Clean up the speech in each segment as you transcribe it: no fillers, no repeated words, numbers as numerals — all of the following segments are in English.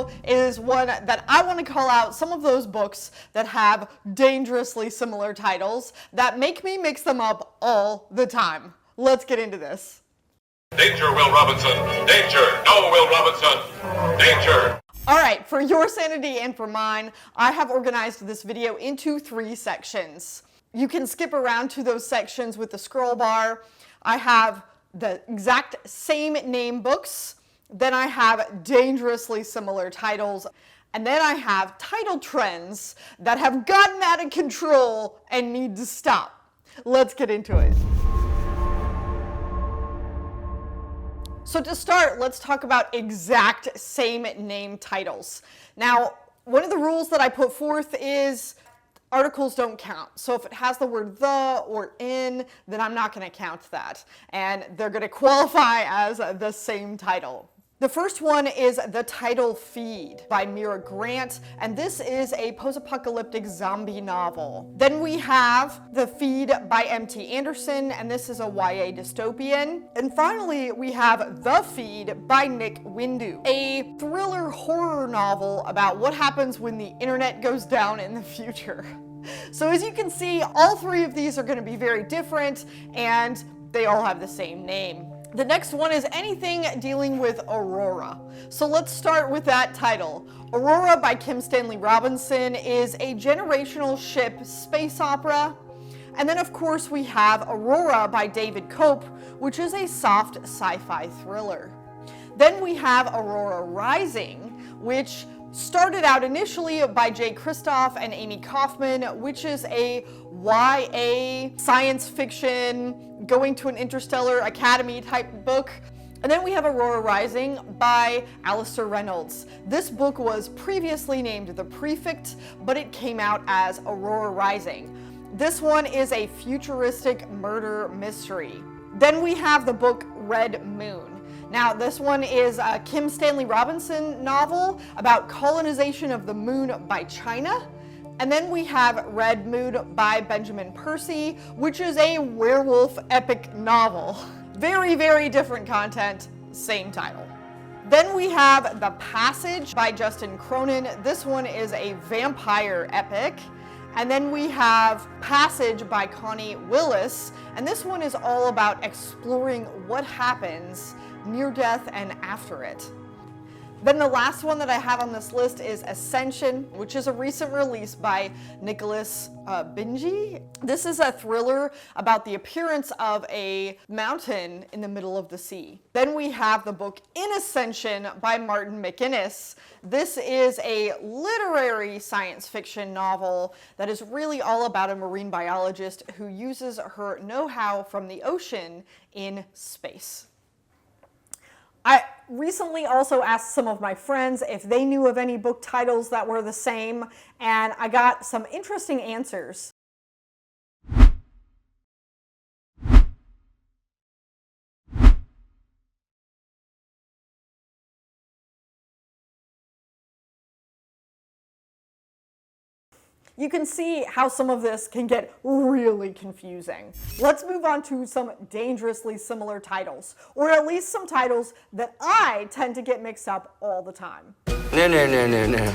video is one that I want to call out some of those books that have dangerously similar titles that make me mix them up all the time. Let's get into this. Danger, Will Robinson! Danger! No, Will Robinson! Danger! Alright, for your sanity and for mine, I have organized this video into 3 sections. You can skip around to those sections with the scroll bar. I have the exact same name books, then I have dangerously similar titles, and then I have title trends that have gotten out of control and need to stop. Let's get into it. So to start, let's talk about exact same name titles. Now, one of the rules that I put forth is articles don't count. So if it has the word the or in, then I'm not going to count that. And they're going to qualify as the same title. The first one is The Title Feed by Mira Grant, and this is a post-apocalyptic zombie novel. Then we have The Feed by M.T. Anderson, and this is a YA dystopian. And finally, we have The Feed by Nick Windu, a thriller horror novel about what happens when the internet goes down in the future. So as you can see, all 3 of these are going to be very different, and they all have the same name. The next one is anything dealing with Aurora. So let's start with that title. Aurora by Kim Stanley Robinson is a generational ship space opera. And then of course we have Aurora by David Cope, which is a soft sci-fi thriller. Then we have Aurora Rising, which started out initially by Jay Kristoff and Amy Kaufman, which is a YA science fiction going to an interstellar academy type book. And then we have Aurora Rising by Alistair Reynolds. This book was previously named The Prefect, but it came out as Aurora Rising. This one is a futuristic murder mystery. Then we have the book Red Moon. Now, this one is a Kim Stanley Robinson novel about colonization of the moon by China. And then we have Red Moon by Benjamin Percy, which is a werewolf epic novel. Very, very different content, same title. Then we have The Passage by Justin Cronin. This one is a vampire epic. And then we have Passage by Connie Willis, and this one is all about exploring what happens near death and after it. Then the last one that I have on this list is Ascension, which is a recent release by Nicholas Bingi. This is a thriller about the appearance of a mountain in the middle of the sea. Then we have the book In Ascension by Martin McInnes. This is a literary science fiction novel that is really all about a marine biologist who uses her know-how from the ocean in space. I recently also asked some of my friends if they knew of any book titles that were the same, and I got some interesting answers. You can see how some of this can get really confusing. Let's move on to some dangerously similar titles, or at least some titles that I tend to get mixed up all the time. No.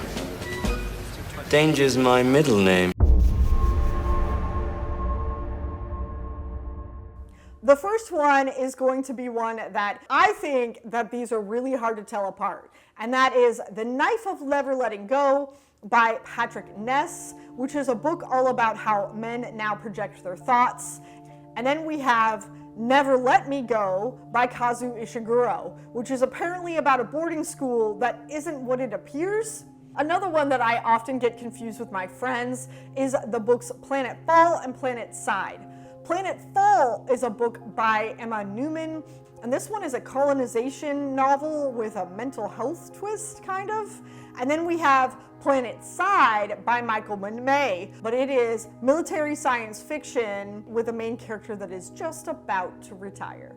Danger's my middle name. The first one is going to be one that I think that these are really hard to tell apart, and that is The Knife of Never Letting Go by Patrick Ness, which is a book all about how men now project their thoughts. And then we have Never Let Me Go by Kazu Ishiguro, which is apparently about a boarding school that isn't what it appears. Another one that I often get confused with my friends is the books Planet Fall and Planet Side. Planet Fall is a book by Emma Newman, and this one is a colonization novel with a mental health twist, kind of. And then we have Planet Side by Michael May, but it is military science fiction with a main character that is just about to retire.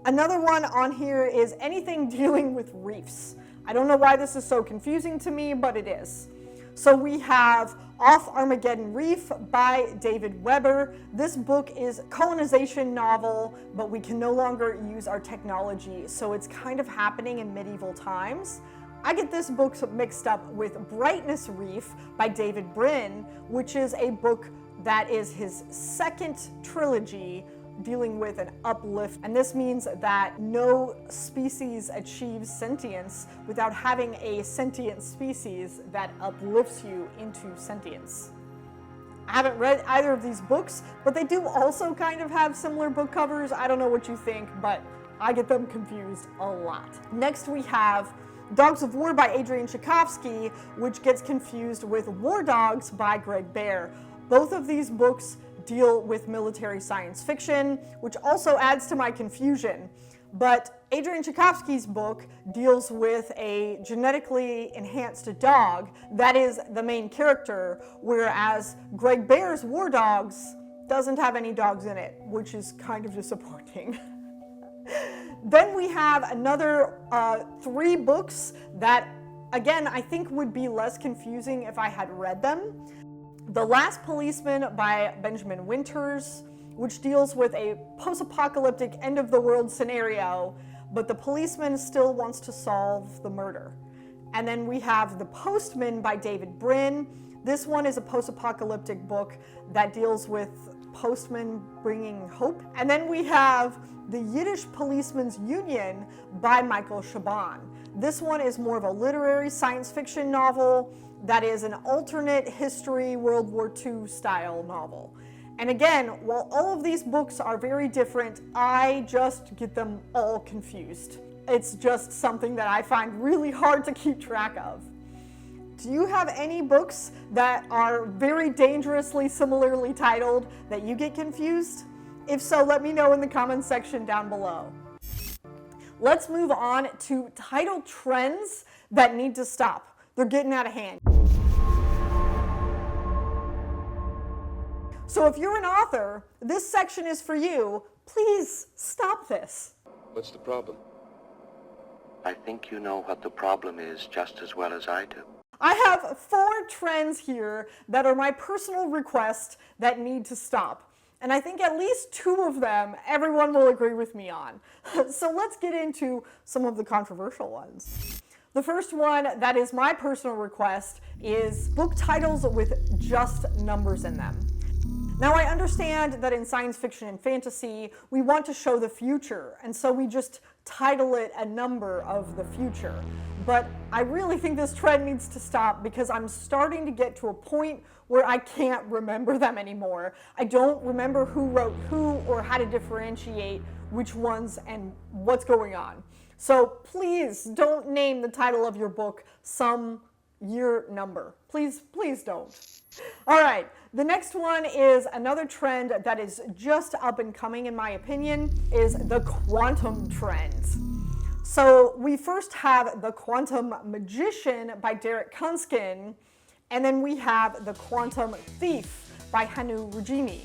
Another one on here is anything dealing with reefs. I don't know why this is so confusing to me, but it is. So we have Off Armageddon Reef by David Weber. This book is a colonization novel, but we can no longer use our technology, so it's kind of happening in medieval times. I get this book mixed up with Brightness Reef by David Brin, which is a book that is his second trilogy dealing with an uplift. And this means that no species achieves sentience without having a sentient species that uplifts you into sentience. I haven't read either of these books, but they do also kind of have similar book covers. I don't know what you think, but I get them confused a lot. Next we have Dogs of War by Adrian Tchaikovsky, which gets confused with War Dogs by Greg Bear. Both of these books deal with military science fiction, which also adds to my confusion. But Adrian Tchaikovsky's book deals with a genetically enhanced dog that is the main character, whereas Greg Bear's War Dogs doesn't have any dogs in it, which is kind of disappointing. Then we have another 3 books that, again, I think would be less confusing if I had read them. The Last Policeman by Benjamin Winters, which deals with a post-apocalyptic end-of-the-world scenario, but the policeman still wants to solve the murder. And then we have The Postman by David Brin. This one is a post-apocalyptic book that deals with postmen bringing hope. And then we have The Yiddish Policeman's Union by Michael Chabon. This one is more of a literary science fiction novel that is an alternate history World War II style novel. And again, while all of these books are very different, I just get them all confused. It's just something that I find really hard to keep track of. Do you have any books that are very dangerously similarly titled that you get confused? If so, let me know in the comments section down below. Let's move on to title trends that need to stop. They're getting out of hand. So if you're an author, this section is for you. Please stop this. What's the problem? I think you know what the problem is just as well as I do. I have 4 trends here that are my personal request that need to stop. And I think at least 2 of them everyone will agree with me on. So let's get into some of the controversial ones. The first one that is my personal request is book titles with just numbers in them. Now I understand that in science fiction and fantasy, we want to show the future, and so we just title it a number of the future. But I really think this trend needs to stop because I'm starting to get to a point where I can't remember them anymore. I don't remember who wrote who or how to differentiate which ones and what's going on. So please don't name the title of your book some year number. Please, please don't. All right, the next one is another trend that is just up and coming in my opinion, is the quantum trend. So we first have The Quantum Magician by Derek Kunskin, and then we have The Quantum Thief by Hanu Rajimi.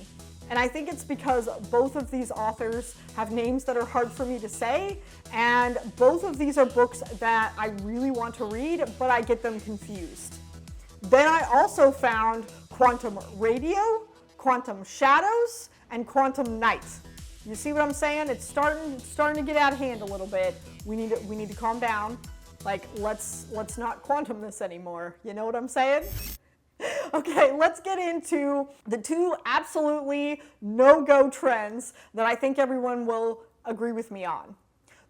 And I think it's because both of these authors have names that are hard for me to say, and both of these are books that I really want to read, but I get them confused. Then I also found Quantum Radio, Quantum Shadows, and Quantum Night. You see what I'm saying? It's starting to get out of hand a little bit. We need to calm down. Like, let's not quantum this anymore. You know what I'm saying? Okay, let's get into the 2 absolutely no-go trends that I think everyone will agree with me on.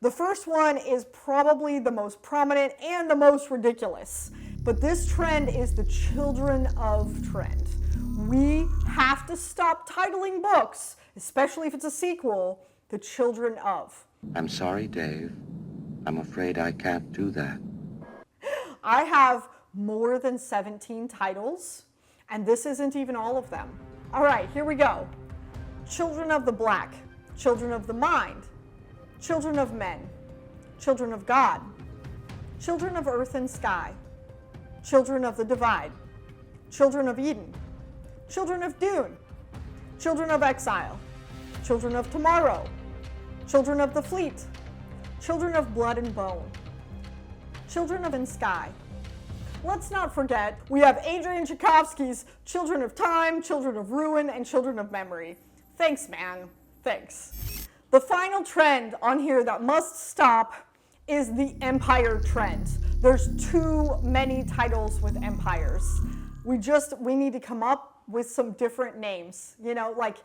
The first one is probably the most prominent and the most ridiculous, but this trend is the children of trend. We have to stop titling books, especially if it's a sequel, the children of. I'm sorry, Dave. I'm afraid I can't do that. I have more than 17 titles, and this isn't even all of them. All right, here we go. Children of the Black, Children of the Mind, Children of Men, Children of God, Children of Earth and Sky, Children of the Divide, Children of Eden, Children of Dune, Children of Exile, Children of Tomorrow, Children of the Fleet, Children of Blood and Bone, Children of the Sky. Let's not forget, we have Adrian Tchaikovsky's Children of Time, Children of Ruin, and Children of Memory. Thanks, man. Thanks. The final trend on here that must stop is the Empire trend. There's too many titles with empires. We need to come up with some different names, you know, like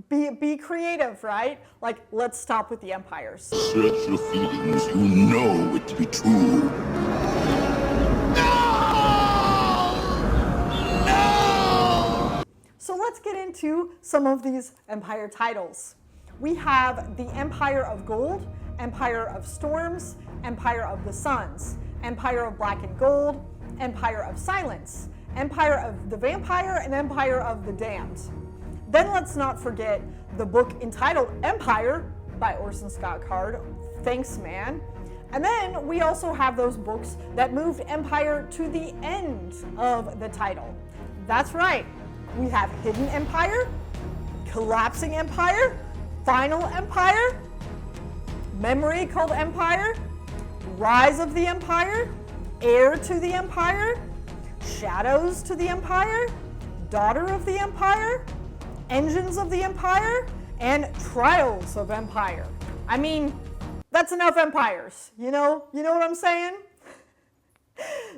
be creative, right? Like, let's stop with the empires. Search your feelings, you know it to be true. So let's get into some of these empire titles. We have the Empire of Gold, Empire of Storms, Empire of the Suns, Empire of Black and Gold, Empire of Silence, Empire of the Vampire, and Empire of the Damned. Then let's not forget the book entitled Empire by Orson Scott Card. Thanks, man. And then we also have those books that moved Empire to the end of the title. That's right. We have Hidden Empire, Collapsing Empire, Final Empire, Memory Called Empire, Rise of the Empire, Heir to the Empire, Shadows to the Empire, Daughter of the Empire, Engines of the Empire, and Trials of Empire. I mean, that's enough empires, you know what I'm saying?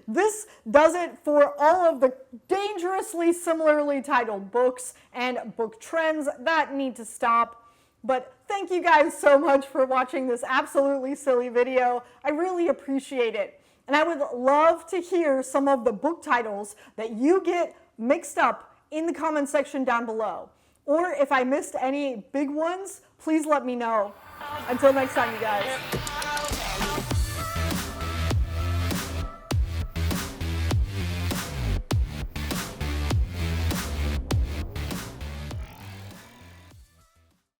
This does it for all of the dangerously similarly titled books and book trends that need to stop. But thank you guys so much for watching this absolutely silly video. I really appreciate it. And I would love to hear some of the book titles that you get mixed up in the comment section down below. Or if I missed any big ones, please let me know. Until next time, you guys.